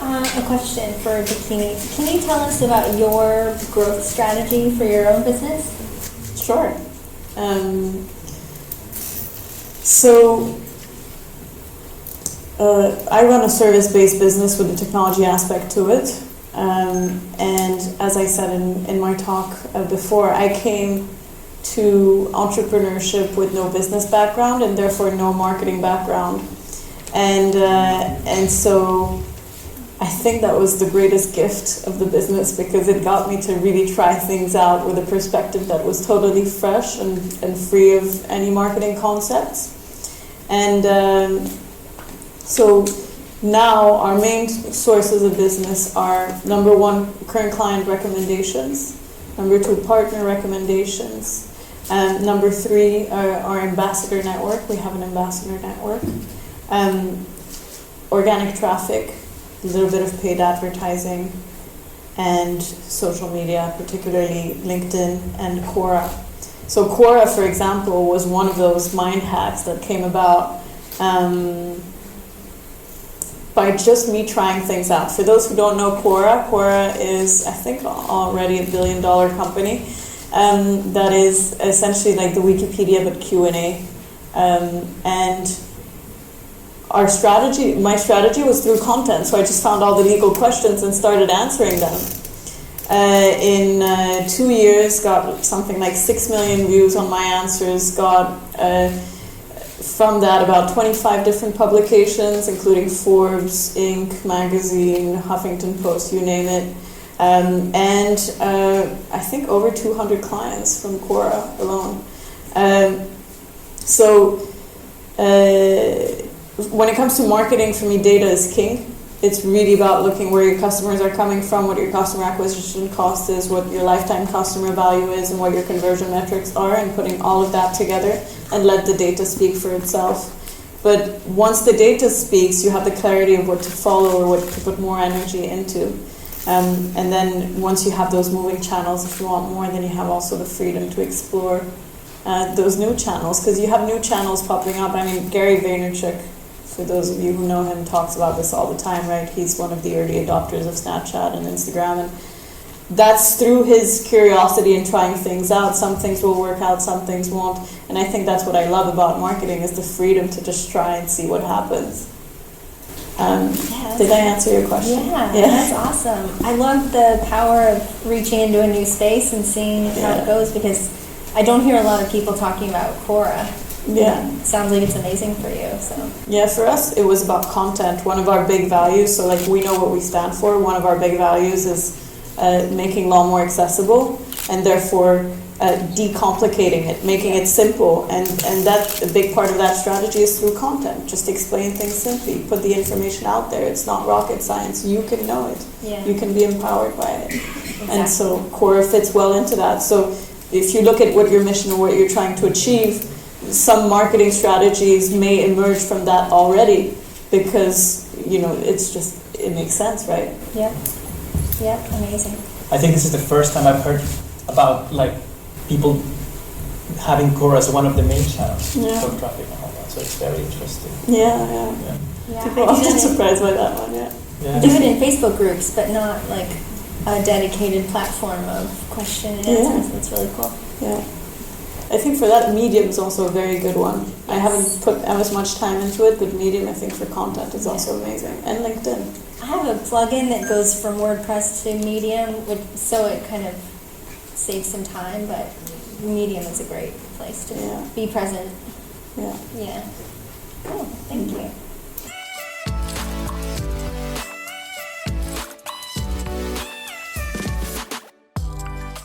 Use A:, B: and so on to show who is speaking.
A: A question for Dakini. Can you tell us about your growth strategy for your own business?
B: Sure. So I run a service-based business with a technology aspect to it. And as I said in my talk before, I came to entrepreneurship with no business background and therefore no marketing background. And so I think that was the greatest gift of the business, because it got me to really try things out with a perspective that was totally fresh and free of any marketing concepts. And so now our main sources of business are, number one, current client recommendations, number two, partner recommendations, and number three, our ambassador network. We have an ambassador network. Organic traffic, a little bit of paid advertising, and social media, particularly LinkedIn and Quora. So Quora, for example, was one of those mind hacks that came about by just me trying things out. For those who don't know Quora is, I think, already $1 billion company. That is essentially like the Wikipedia but Q&A. And my strategy was through content. So I just found all the legal questions and started answering them. In 2 years, got something like 6 million views on my answers, got from that about 25 different publications, including Forbes, Inc. magazine, Huffington Post, you name it. And I think over 200 clients from Quora alone. When it comes to marketing, for me, data is king. It's really about looking where your customers are coming from, what your customer acquisition cost is, what your lifetime customer value is, and what your conversion metrics are, and putting all of that together and let the data speak for itself. But once the data speaks, you have the clarity of what to follow or what to put more energy into. And then once you have those moving channels, if you want more, then you have also the freedom to explore those new channels, because you have new channels popping up. I mean, Gary Vaynerchuk, for those of you who know him, talks about this all the time, right? He's one of the early adopters of Snapchat and Instagram, and that's through his curiosity and trying things out. Some things will work out, some things won't, and I think that's what I love about marketing, is the freedom to just try and see what happens. Did I answer your question?
A: Yeah, that's awesome. I love the power of reaching into a new space and seeing how it goes, because I don't hear a lot of people talking about Quora.
B: Yeah.
A: Sounds like it's amazing for you. So.
B: Yeah, for us, it was about content. One of our big values, so like we know what we stand for, one of our big values is making law more accessible, and therefore decomplicating it, making it simple. And that a big part of that strategy is through content. Just explain things simply. Put the information out there. It's not rocket science. You can know it.
A: Yeah.
B: You can be empowered by it.
A: Exactly.
B: And so Quora fits well into that. So if you look at what your mission or what you're trying to achieve, some marketing strategies may emerge from that already, because it makes sense, right?
A: Yeah, amazing.
C: I think this is the first time I've heard about like people having Quora as one of the main channels for traffic and all that. So it's very interesting.
B: Yeah. People are often surprised by that one. Yeah.
A: I do it in Facebook groups, but not like a dedicated platform of question and answers. That's really cool.
B: Yeah. I think for that, Medium is also a very good one. Yes. I haven't put as much time into it, but Medium, I think, for content is also amazing. And LinkedIn.
A: I have a plugin that goes from WordPress to Medium, so it kind of saves some time, but Medium is a great place to be present.
B: Yeah.
A: Cool. Thank you.